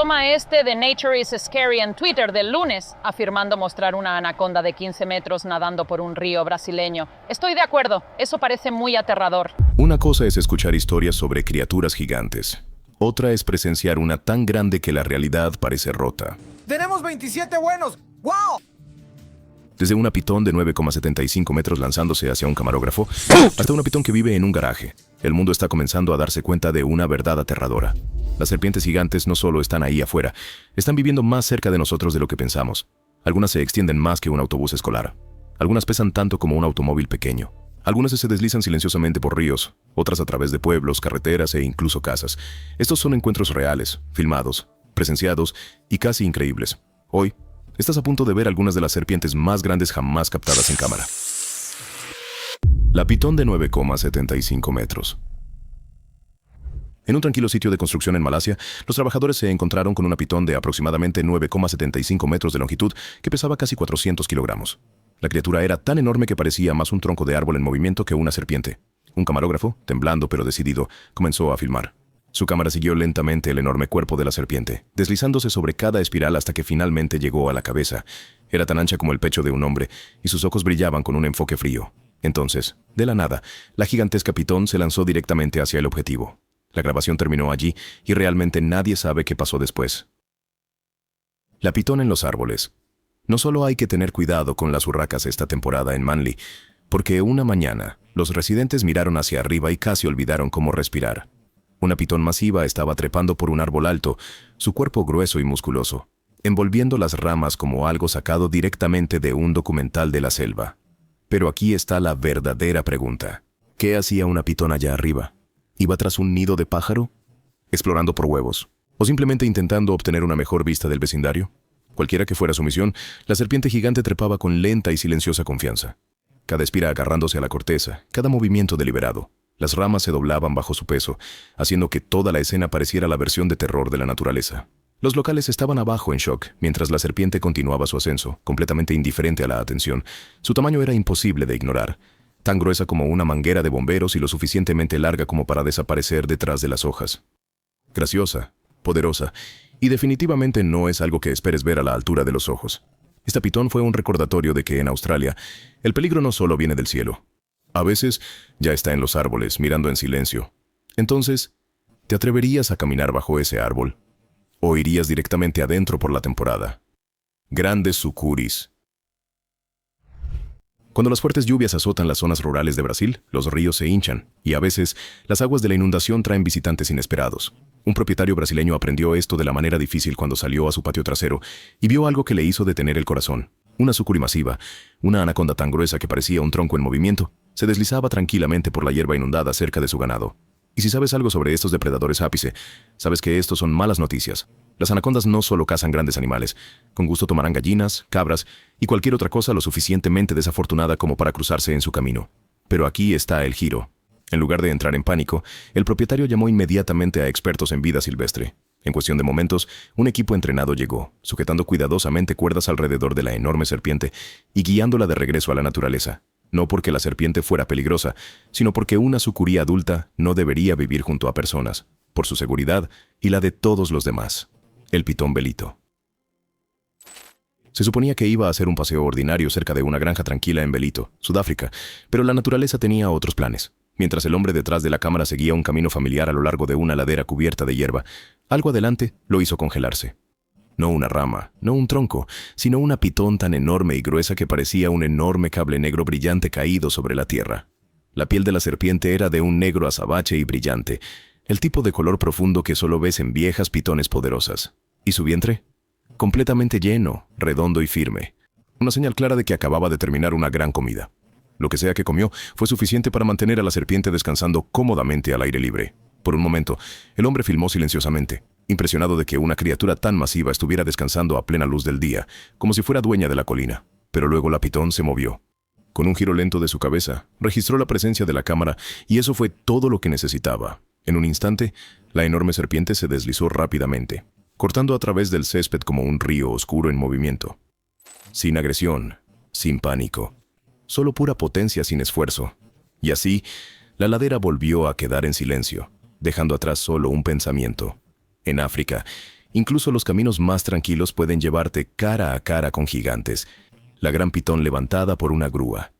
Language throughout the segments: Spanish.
toma este de Nature is Scary en Twitter del lunes, afirmando mostrar una anaconda de 15 metros nadando por un río brasileño. Estoy de acuerdo, eso parece muy aterrador. Una cosa es escuchar historias sobre criaturas gigantes. Otra es presenciar una tan grande que la realidad parece rota. ¡Tenemos 27 buenos! ¡Wow! Desde una pitón de 9,75 metros lanzándose hacia un camarógrafo, hasta una pitón que vive en un garaje. El mundo está comenzando a darse cuenta de una verdad aterradora. Las serpientes gigantes no solo están ahí afuera, están viviendo más cerca de nosotros de lo que pensamos. Algunas se extienden más que un autobús escolar. Algunas pesan tanto como un automóvil pequeño. Algunas se deslizan silenciosamente por ríos, otras a través de pueblos, carreteras e incluso casas. Estos son encuentros reales, filmados, presenciados y casi increíbles. Hoy, estás a punto de ver algunas de las serpientes más grandes jamás captadas en cámara. La pitón de 9,75 metros. En un tranquilo sitio de construcción en Malasia, los trabajadores se encontraron con una pitón de aproximadamente 9,75 metros de longitud que pesaba casi 400 kilogramos. La criatura era tan enorme que parecía más un tronco de árbol en movimiento que una serpiente. Un camarógrafo, temblando pero decidido, comenzó a filmar. Su cámara siguió lentamente el enorme cuerpo de la serpiente, deslizándose sobre cada espiral hasta que finalmente llegó a la cabeza. Era tan ancha como el pecho de un hombre, y sus ojos brillaban con un enfoque frío. Entonces, de la nada, la gigantesca pitón se lanzó directamente hacia el objetivo. La grabación terminó allí, y realmente nadie sabe qué pasó después. La pitón en los árboles. No solo hay que tener cuidado con las urracas esta temporada en Manly, porque una mañana, los residentes miraron hacia arriba y casi olvidaron cómo respirar. Una pitón masiva estaba trepando por un árbol alto, su cuerpo grueso y musculoso, envolviendo las ramas como algo sacado directamente de un documental de la selva. Pero aquí está la verdadera pregunta. ¿Qué hacía una pitón allá arriba? ¿Iba tras un nido de pájaro? ¿Explorando por huevos? ¿O simplemente intentando obtener una mejor vista del vecindario? Cualquiera que fuera su misión, la serpiente gigante trepaba con lenta y silenciosa confianza. Cada espira agarrándose a la corteza, cada movimiento deliberado. Las ramas se doblaban bajo su peso, haciendo que toda la escena pareciera la versión de terror de la naturaleza. Los locales estaban abajo en shock, mientras la serpiente continuaba su ascenso, completamente indiferente a la atención. Su tamaño era imposible de ignorar, tan gruesa como una manguera de bomberos y lo suficientemente larga como para desaparecer detrás de las hojas. Graciosa, poderosa, y definitivamente no es algo que esperes ver a la altura de los ojos. Esta pitón fue un recordatorio de que en Australia, el peligro no solo viene del cielo. A veces, ya está en los árboles, mirando en silencio. Entonces, ¿te atreverías a caminar bajo ese árbol? ¿O irías directamente adentro por la temporada? Grandes sucuris. Cuando las fuertes lluvias azotan las zonas rurales de Brasil, los ríos se hinchan, y a veces, las aguas de la inundación traen visitantes inesperados. Un propietario brasileño aprendió esto de la manera difícil cuando salió a su patio trasero y vio algo que le hizo detener el corazón. Una sucuri masiva, una anaconda tan gruesa que parecía un tronco en movimiento, se deslizaba tranquilamente por la hierba inundada cerca de su ganado. Y si sabes algo sobre estos depredadores ápice, sabes que estos son malas noticias. Las anacondas no solo cazan grandes animales, con gusto tomarán gallinas, cabras y cualquier otra cosa lo suficientemente desafortunada como para cruzarse en su camino. Pero aquí está el giro. En lugar de entrar en pánico, el propietario llamó inmediatamente a expertos en vida silvestre. En cuestión de momentos, un equipo entrenado llegó, sujetando cuidadosamente cuerdas alrededor de la enorme serpiente y guiándola de regreso a la naturaleza. No porque la serpiente fuera peligrosa, sino porque una sucurí adulta no debería vivir junto a personas, por su seguridad y la de todos los demás. El pitón Belito. Se suponía que iba a hacer un paseo ordinario cerca de una granja tranquila en Belito, Sudáfrica, pero la naturaleza tenía otros planes. Mientras el hombre detrás de la cámara seguía un camino familiar a lo largo de una ladera cubierta de hierba, algo adelante lo hizo congelarse. No una rama, no un tronco, sino una pitón tan enorme y gruesa que parecía un enorme cable negro brillante caído sobre la tierra. La piel de la serpiente era de un negro azabache y brillante, el tipo de color profundo que solo ves en viejas pitones poderosas. ¿Y su vientre? Completamente lleno, redondo y firme. Una señal clara de que acababa de terminar una gran comida. Lo que sea que comió fue suficiente para mantener a la serpiente descansando cómodamente al aire libre. Por un momento, el hombre filmó silenciosamente, impresionado de que una criatura tan masiva estuviera descansando a plena luz del día, como si fuera dueña de la colina. Pero luego la pitón se movió. Con un giro lento de su cabeza, registró la presencia de la cámara y eso fue todo lo que necesitaba. En un instante, la enorme serpiente se deslizó rápidamente, cortando a través del césped como un río oscuro en movimiento. Sin agresión, sin pánico, solo pura potencia sin esfuerzo. Y así, la ladera volvió a quedar en silencio, dejando atrás solo un pensamiento. En África, Incluso los caminos más tranquilos pueden llevarte cara a cara con gigantes. La gran pitón levantada por una grúa.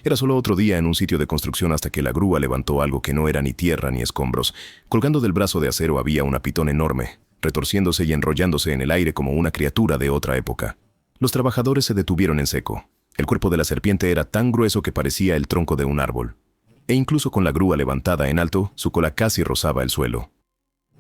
Era solo otro día en un sitio de construcción hasta que la grúa levantó algo que no era ni tierra ni escombros. Colgando del brazo de acero había una pitón enorme, retorciéndose y enrollándose en el aire como una criatura de otra época. Los trabajadores se detuvieron en seco. El cuerpo de la serpiente era tan grueso que parecía el tronco de un árbol. E incluso con la grúa levantada en alto, su cola casi rozaba el suelo.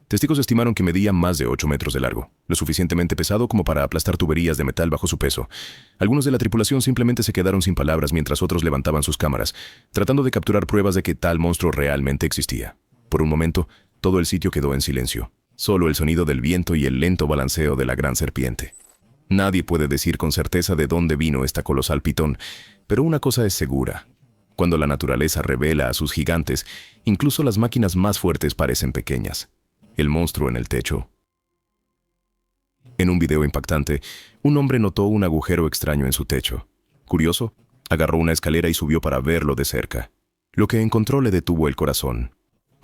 Testigos estimaron que medía más de 8 metros de largo, lo suficientemente pesado como para aplastar tuberías de metal bajo su peso. Algunos de la tripulación simplemente se quedaron sin palabras mientras otros levantaban sus cámaras, tratando de capturar pruebas de que tal monstruo realmente existía. Por un momento, todo el sitio quedó en silencio. Solo el sonido del viento y el lento balanceo de la gran serpiente. Nadie puede decir con certeza de dónde vino esta colosal pitón, pero una cosa es segura. Cuando la naturaleza revela a sus gigantes, incluso las máquinas más fuertes parecen pequeñas. El monstruo en el techo. En un video impactante, un hombre notó un agujero extraño en su techo. Curioso, agarró una escalera y subió para verlo de cerca. Lo que encontró le detuvo el corazón.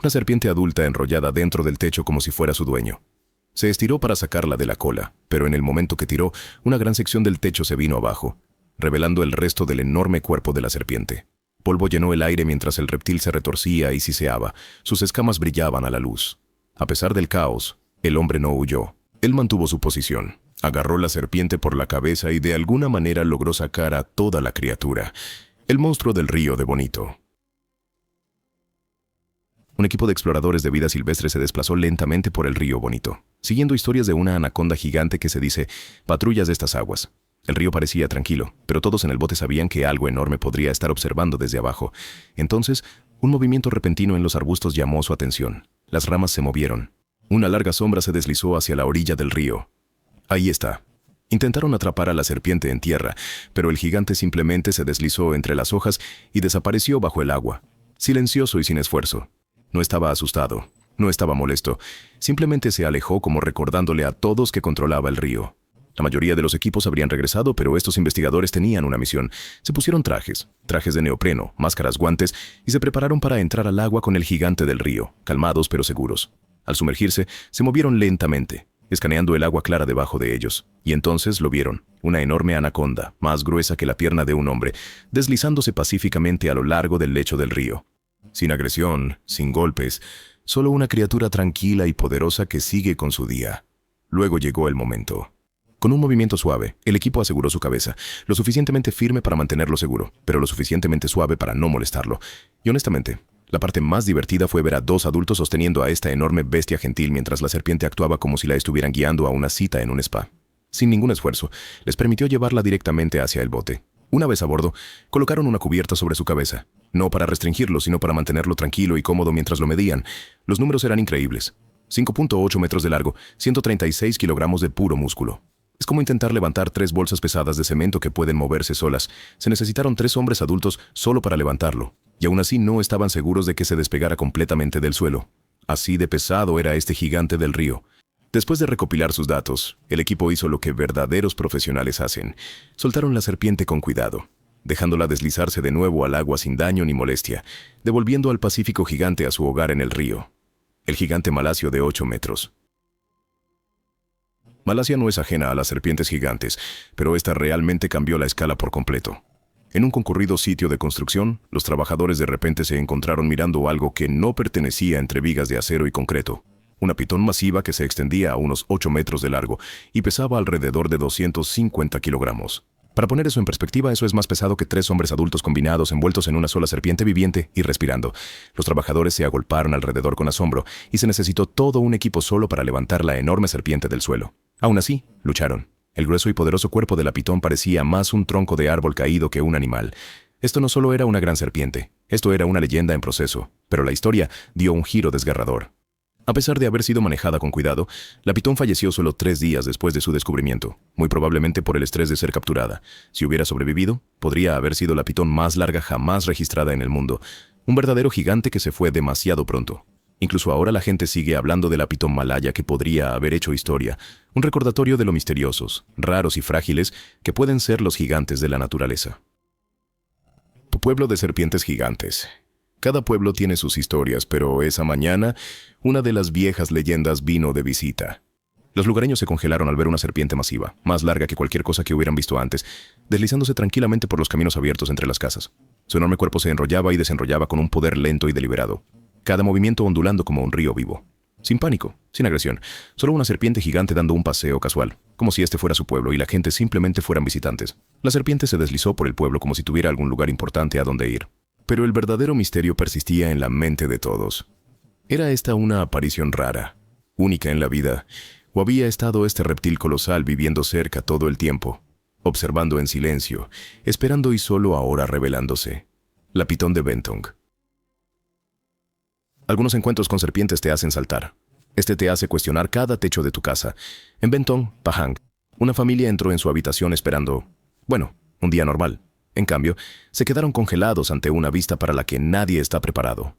Una serpiente adulta enrollada dentro del techo como si fuera su dueño. Se estiró para sacarla de la cola, pero en el momento que tiró, una gran sección del techo se vino abajo, revelando el resto del enorme cuerpo de la serpiente. Polvo llenó el aire mientras el reptil se retorcía y siseaba. Sus escamas brillaban a la luz. A pesar del caos, el hombre no huyó. Él mantuvo su posición. Agarró la serpiente por la cabeza y de alguna manera logró sacar a toda la criatura. El monstruo del río de Bonito. Un equipo de exploradores de vida silvestre se desplazó lentamente por el río Bonito, siguiendo historias de una anaconda gigante que se dice patrullas de estas aguas. El río parecía tranquilo, pero todos en el bote sabían que algo enorme podría estar observando desde abajo. Entonces, un movimiento repentino en los arbustos llamó su atención. Las ramas se movieron. Una larga sombra se deslizó hacia la orilla del río. Ahí está. Intentaron atrapar a la serpiente en tierra, pero el gigante simplemente se deslizó entre las hojas y desapareció bajo el agua, silencioso y sin esfuerzo. No estaba asustado, no estaba molesto, simplemente se alejó como recordándole a todos que controlaba el río. La mayoría de los equipos habrían regresado, pero estos investigadores tenían una misión. Se pusieron trajes de neopreno, máscaras, guantes, y se prepararon para entrar al agua con el gigante del río, calmados pero seguros. Al sumergirse, se movieron lentamente, escaneando el agua clara debajo de ellos. Y entonces lo vieron, una enorme anaconda, más gruesa que la pierna de un hombre, deslizándose pacíficamente a lo largo del lecho del río. Sin agresión, sin golpes, solo una criatura tranquila y poderosa que sigue con su día. Luego llegó el momento. Con un movimiento suave, el equipo aseguró su cabeza, lo suficientemente firme para mantenerlo seguro, pero lo suficientemente suave para no molestarlo. Y honestamente, la parte más divertida fue ver a dos adultos sosteniendo a esta enorme bestia gentil mientras la serpiente actuaba como si la estuvieran guiando a una cita en un spa. Sin ningún esfuerzo, les permitió llevarla directamente hacia el bote. Una vez a bordo, colocaron una cubierta sobre su cabeza, no para restringirlo, sino para mantenerlo tranquilo y cómodo mientras lo medían. Los números eran increíbles. 5.8 metros de largo, 136 kilogramos de puro músculo. Es como intentar levantar 3 bolsas pesadas de cemento que pueden moverse solas. Se necesitaron 3 hombres adultos solo para levantarlo, y aún así no estaban seguros de que se despegara completamente del suelo. Así de pesado era este gigante del río. Después de recopilar sus datos, el equipo hizo lo que verdaderos profesionales hacen. Soltaron la serpiente con cuidado, dejándola deslizarse de nuevo al agua sin daño ni molestia, devolviendo al pacífico gigante a su hogar en el río. El gigante malasio de 8 metros. Malasia no es ajena a las serpientes gigantes, pero esta realmente cambió la escala por completo. En un concurrido sitio de construcción, los trabajadores de repente se encontraron mirando algo que no pertenecía entre vigas de acero y concreto. Una pitón masiva que se extendía a unos 8 metros de largo y pesaba alrededor de 250 kilogramos. Para poner eso en perspectiva, eso es más pesado que 3 hombres adultos combinados envueltos en una sola serpiente viviente y respirando. Los trabajadores se agolparon alrededor con asombro y se necesitó todo un equipo solo para levantar la enorme serpiente del suelo. Aún así, lucharon. El grueso y poderoso cuerpo de la pitón parecía más un tronco de árbol caído que un animal. Esto no solo era una gran serpiente, esto era una leyenda en proceso, pero la historia dio un giro desgarrador. A pesar de haber sido manejada con cuidado, la pitón falleció solo 3 días después de su descubrimiento, muy probablemente por el estrés de ser capturada. Si hubiera sobrevivido, podría haber sido la pitón más larga jamás registrada en el mundo, un verdadero gigante que se fue demasiado pronto. Incluso ahora la gente sigue hablando de la pitón malaya que podría haber hecho historia, un recordatorio de lo misteriosos, raros y frágiles que pueden ser los gigantes de la naturaleza. Pueblo de serpientes gigantes. Cada pueblo tiene sus historias, pero esa mañana, una de las viejas leyendas vino de visita. Los lugareños se congelaron al ver una serpiente masiva, más larga que cualquier cosa que hubieran visto antes, deslizándose tranquilamente por los caminos abiertos entre las casas. Su enorme cuerpo se enrollaba y desenrollaba con un poder lento y deliberado, cada movimiento ondulando como un río vivo. Sin pánico, sin agresión, solo una serpiente gigante dando un paseo casual, como si este fuera su pueblo y la gente simplemente fueran visitantes. La serpiente se deslizó por el pueblo como si tuviera algún lugar importante a donde ir. Pero el verdadero misterio persistía en la mente de todos. ¿Era esta una aparición rara, única en la vida, o había estado este reptil colosal viviendo cerca todo el tiempo, observando en silencio, esperando y solo ahora revelándose? La pitón de Bentong. Algunos encuentros con serpientes te hacen saltar. Este te hace cuestionar cada techo de tu casa. En Bentong, Pahang, una familia entró en su habitación esperando, un día normal. En cambio, se quedaron congelados ante una vista para la que nadie está preparado.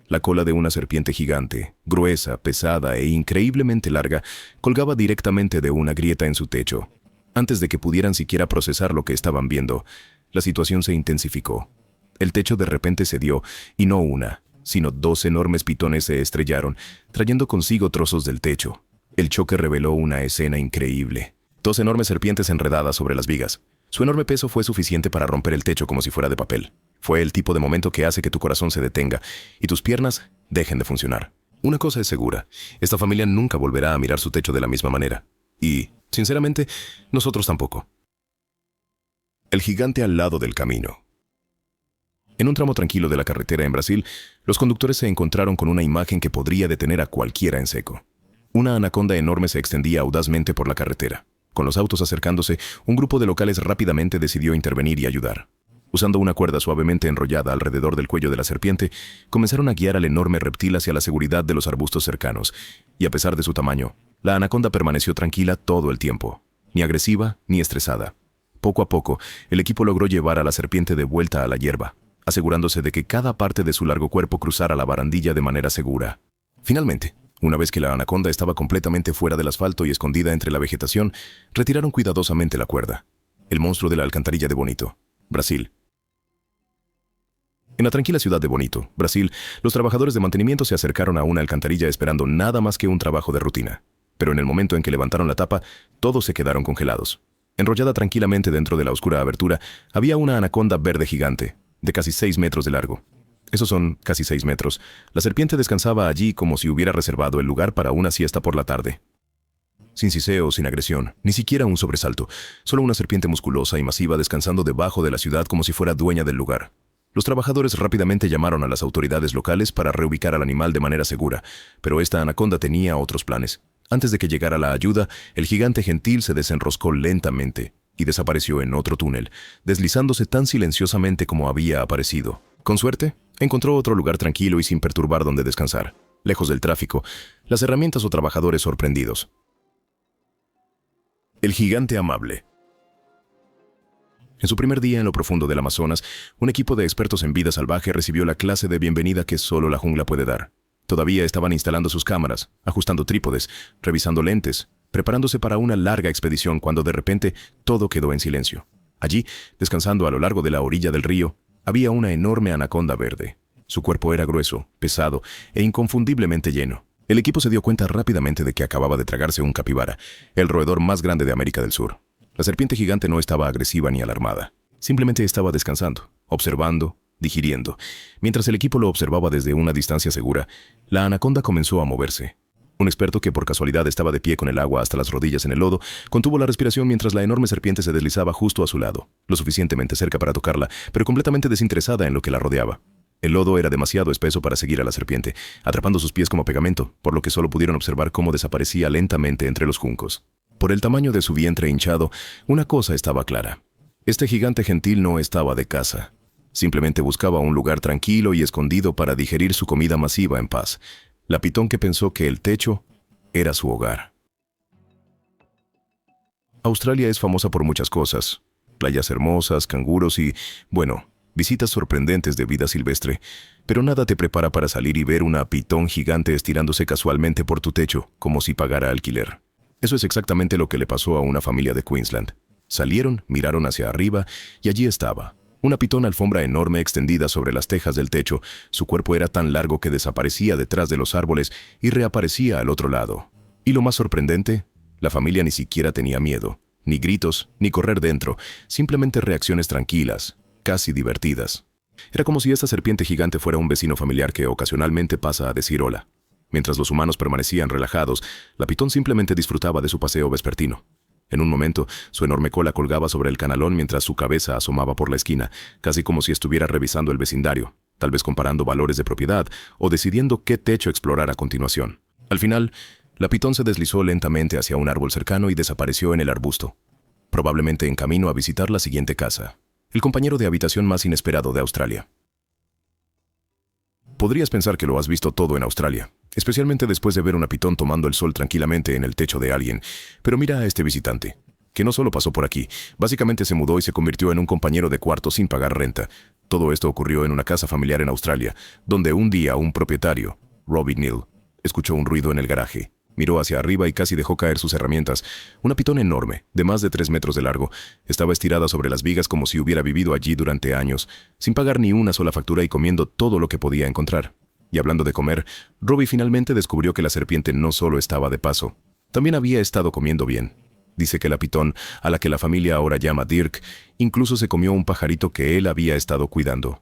La cola de una serpiente gigante, gruesa, pesada e increíblemente larga, colgaba directamente de una grieta en su techo. Antes de que pudieran siquiera procesar lo que estaban viendo, la situación se intensificó. El techo de repente cedió, y no una, sino 2 enormes pitones se estrellaron, trayendo consigo trozos del techo. El choque reveló una escena increíble. 2 enormes serpientes enredadas sobre las vigas. Su enorme peso fue suficiente para romper el techo como si fuera de papel. Fue el tipo de momento que hace que tu corazón se detenga y tus piernas dejen de funcionar. Una cosa es segura, esta familia nunca volverá a mirar su techo de la misma manera. Y, sinceramente, nosotros tampoco. El gigante al lado del camino. En un tramo tranquilo de la carretera en Brasil, los conductores se encontraron con una imagen que podría detener a cualquiera en seco. Una anaconda enorme se extendía audazmente por la carretera. Con los autos acercándose, un grupo de locales rápidamente decidió intervenir y ayudar. Usando una cuerda suavemente enrollada alrededor del cuello de la serpiente, comenzaron a guiar al enorme reptil hacia la seguridad de los arbustos cercanos, y a pesar de su tamaño, la anaconda permaneció tranquila todo el tiempo, ni agresiva ni estresada. Poco a poco, el equipo logró llevar a la serpiente de vuelta a la hierba, asegurándose de que cada parte de su largo cuerpo cruzara la barandilla de manera segura. Finalmente, una vez que la anaconda estaba completamente fuera del asfalto y escondida entre la vegetación, retiraron cuidadosamente la cuerda. El monstruo de la alcantarilla de Bonito, Brasil. En la tranquila ciudad de Bonito, Brasil, los trabajadores de mantenimiento se acercaron a una alcantarilla esperando nada más que un trabajo de rutina. Pero en el momento en que levantaron la tapa, todos se quedaron congelados. Enrollada tranquilamente dentro de la oscura abertura, había una anaconda verde gigante, de casi 6 metros de largo. Esos son casi 6 metros. La serpiente descansaba allí como si hubiera reservado el lugar para una siesta por la tarde. Sin siseo, sin agresión, ni siquiera un sobresalto. Solo una serpiente musculosa y masiva descansando debajo de la ciudad como si fuera dueña del lugar. Los trabajadores rápidamente llamaron a las autoridades locales para reubicar al animal de manera segura, pero esta anaconda tenía otros planes. Antes de que llegara la ayuda, el gigante gentil se desenroscó lentamente y desapareció en otro túnel, deslizándose tan silenciosamente como había aparecido. Con suerte, encontró otro lugar tranquilo y sin perturbar donde descansar, lejos del tráfico, las herramientas o trabajadores sorprendidos. El gigante amable. En su primer día en lo profundo del Amazonas, un equipo de expertos en vida salvaje recibió la clase de bienvenida que solo la jungla puede dar. Todavía estaban instalando sus cámaras, ajustando trípodes, revisando lentes, preparándose para una larga expedición cuando de repente todo quedó en silencio. Allí, descansando a lo largo de la orilla del río, había una enorme anaconda verde. Su cuerpo era grueso, pesado e inconfundiblemente lleno. El equipo se dio cuenta rápidamente de que acababa de tragarse un capibara, el roedor más grande de América del Sur. La serpiente gigante no estaba agresiva ni alarmada. Simplemente estaba descansando, observando, digiriendo. Mientras el equipo lo observaba desde una distancia segura, la anaconda comenzó a moverse. Un experto que por casualidad estaba de pie con el agua hasta las rodillas en el lodo, contuvo la respiración mientras la enorme serpiente se deslizaba justo a su lado, lo suficientemente cerca para tocarla, pero completamente desinteresada en lo que la rodeaba. El lodo era demasiado espeso para seguir a la serpiente, atrapando sus pies como pegamento, por lo que solo pudieron observar cómo desaparecía lentamente entre los juncos. Por el tamaño de su vientre hinchado, una cosa estaba clara. Este gigante gentil no estaba de caza. Simplemente buscaba un lugar tranquilo y escondido para digerir su comida masiva en paz. La pitón que pensó que el techo era su hogar. Australia es famosa por muchas cosas. Playas hermosas, canguros y, visitas sorprendentes de vida silvestre. Pero nada te prepara para salir y ver una pitón gigante estirándose casualmente por tu techo, como si pagara alquiler. Eso es exactamente lo que le pasó a una familia de Queensland. Salieron, miraron hacia arriba y allí estaba, Una pitón alfombra enorme extendida sobre las tejas del techo. Su cuerpo era tan largo que desaparecía detrás de los árboles y reaparecía al otro lado. Y lo más sorprendente, la familia ni siquiera tenía miedo, ni gritos, ni correr dentro, simplemente reacciones tranquilas, casi divertidas. Era como si esta serpiente gigante fuera un vecino familiar que ocasionalmente pasa a decir hola. Mientras los humanos permanecían relajados, la pitón simplemente disfrutaba de su paseo vespertino. En un momento, su enorme cola colgaba sobre el canalón mientras su cabeza asomaba por la esquina, casi como si estuviera revisando el vecindario, tal vez comparando valores de propiedad o decidiendo qué techo explorar a continuación. Al final, la pitón se deslizó lentamente hacia un árbol cercano y desapareció en el arbusto, probablemente en camino a visitar la siguiente casa, el compañero de habitación más inesperado de Australia. Podrías pensar que lo has visto todo en Australia, especialmente después de ver una pitón tomando el sol tranquilamente en el techo de alguien. Pero mira a este visitante, que no solo pasó por aquí, básicamente se mudó y se convirtió en un compañero de cuarto sin pagar renta. Todo esto ocurrió en una casa familiar en Australia, donde un día un propietario, Robbie Neal, escuchó un ruido en el garaje. Miró hacia arriba y casi dejó caer sus herramientas. Una pitón enorme, de más de 3 metros de largo, estaba estirada sobre las vigas como si hubiera vivido allí durante años, sin pagar ni una sola factura y comiendo todo lo que podía encontrar. Y hablando de comer, Robbie finalmente descubrió que la serpiente no solo estaba de paso, también había estado comiendo bien. Dice que la pitón, a la que la familia ahora llama Dirk, incluso se comió un pajarito que él había estado cuidando.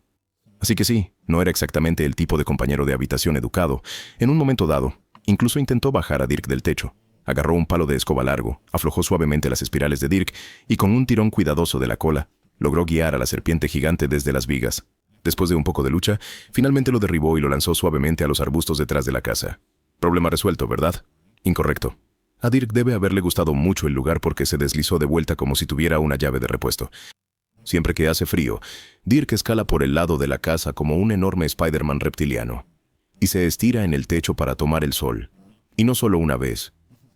Así que sí, no era exactamente el tipo de compañero de habitación educado. En un momento dado, incluso intentó bajar a Dirk del techo. Agarró un palo de escoba largo, aflojó suavemente las espirales de Dirk y con un tirón cuidadoso de la cola, logró guiar a la serpiente gigante desde las vigas. Después de un poco de lucha, finalmente lo derribó y lo lanzó suavemente a los arbustos detrás de la casa. Problema resuelto, ¿verdad? Incorrecto. A Dirk debe haberle gustado mucho el lugar porque se deslizó de vuelta como si tuviera una llave de repuesto. Siempre que hace frío, Dirk escala por el lado de la casa como un enorme Spider-Man reptiliano y se estira en el techo para tomar el sol. Y no solo una vez.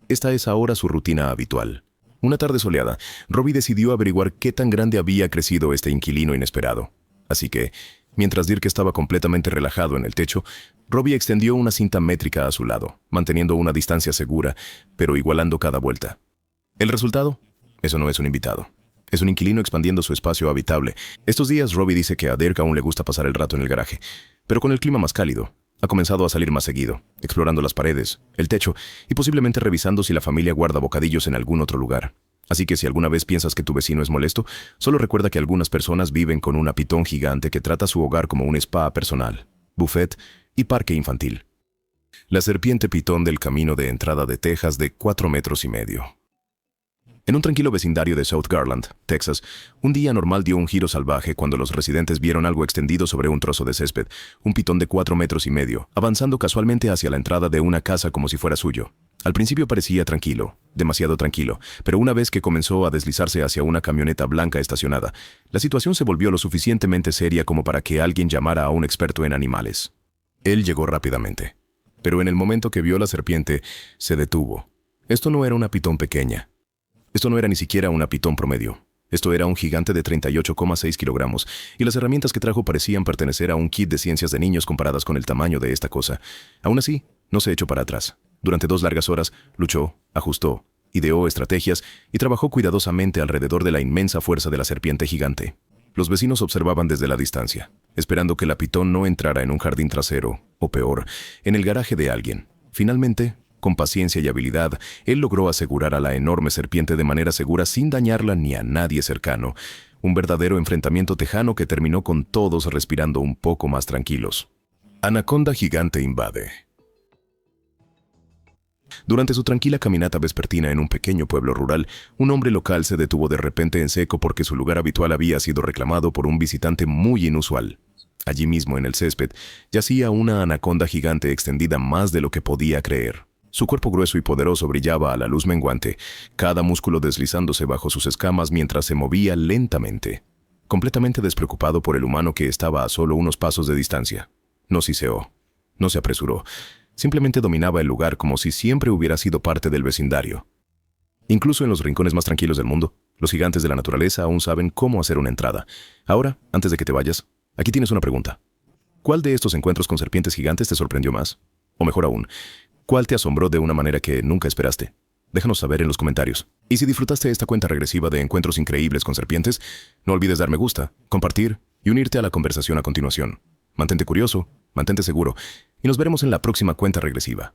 Esta es ahora su rutina habitual. Una tarde soleada, Robbie decidió averiguar qué tan grande había crecido este inquilino inesperado. Así que, mientras Dirk estaba completamente relajado en el techo, Robbie extendió una cinta métrica a su lado, manteniendo una distancia segura, pero igualando cada vuelta. ¿El resultado? Eso no es un invitado. Es un inquilino expandiendo su espacio habitable. Estos días Robbie dice que a Dirk aún le gusta pasar el rato en el garaje, pero con el clima más cálido, ha comenzado a salir más seguido, explorando las paredes, el techo y posiblemente revisando si la familia guarda bocadillos en algún otro lugar. Así que si alguna vez piensas que tu vecino es molesto, solo recuerda que algunas personas viven con una pitón gigante que trata su hogar como un spa personal, buffet y parque infantil. La serpiente pitón del camino de entrada de Texas de 4,5 metros. En un tranquilo vecindario de South Garland, Texas, un día normal dio un giro salvaje cuando los residentes vieron algo extendido sobre un trozo de césped, un pitón de 4,5 metros, avanzando casualmente hacia la entrada de una casa como si fuera suyo. Al principio parecía tranquilo, demasiado tranquilo, pero una vez que comenzó a deslizarse hacia una camioneta blanca estacionada, la situación se volvió lo suficientemente seria como para que alguien llamara a un experto en animales. Él llegó rápidamente, pero en el momento que vio la serpiente, se detuvo. Esto no era una pitón pequeña. Esto no era ni siquiera una pitón promedio. Esto era un gigante de 38,6 kilogramos, y las herramientas que trajo parecían pertenecer a un kit de ciencias de niños comparadas con el tamaño de esta cosa. Aún así, no se echó para atrás. Durante 2 largas horas, luchó, ajustó, ideó estrategias y trabajó cuidadosamente alrededor de la inmensa fuerza de la serpiente gigante. Los vecinos observaban desde la distancia, esperando que la pitón no entrara en un jardín trasero, o peor, en el garaje de alguien. Finalmente, con paciencia y habilidad, él logró asegurar a la enorme serpiente de manera segura sin dañarla ni a nadie cercano. Un verdadero enfrentamiento tejano que terminó con todos respirando un poco más tranquilos. Anaconda gigante invade. Durante su tranquila caminata vespertina en un pequeño pueblo rural, un hombre local se detuvo de repente en seco porque su lugar habitual había sido reclamado por un visitante muy inusual. Allí mismo en el césped yacía una anaconda gigante extendida más de lo que podía creer. Su cuerpo grueso y poderoso brillaba a la luz menguante, cada músculo deslizándose bajo sus escamas mientras se movía lentamente, completamente despreocupado por el humano que estaba a solo unos pasos de distancia. No siseó, no se apresuró, simplemente dominaba el lugar como si siempre hubiera sido parte del vecindario. Incluso en los rincones más tranquilos del mundo, los gigantes de la naturaleza aún saben cómo hacer una entrada. Ahora, antes de que te vayas, aquí tienes una pregunta. ¿Cuál de estos encuentros con serpientes gigantes te sorprendió más? O mejor aún, ¿cuál te asombró de una manera que nunca esperaste? Déjanos saber en los comentarios. Y si disfrutaste esta cuenta regresiva de encuentros increíbles con serpientes, no olvides dar me gusta, compartir y unirte a la conversación a continuación. Mantente curioso, mantente seguro, y nos veremos en la próxima cuenta regresiva.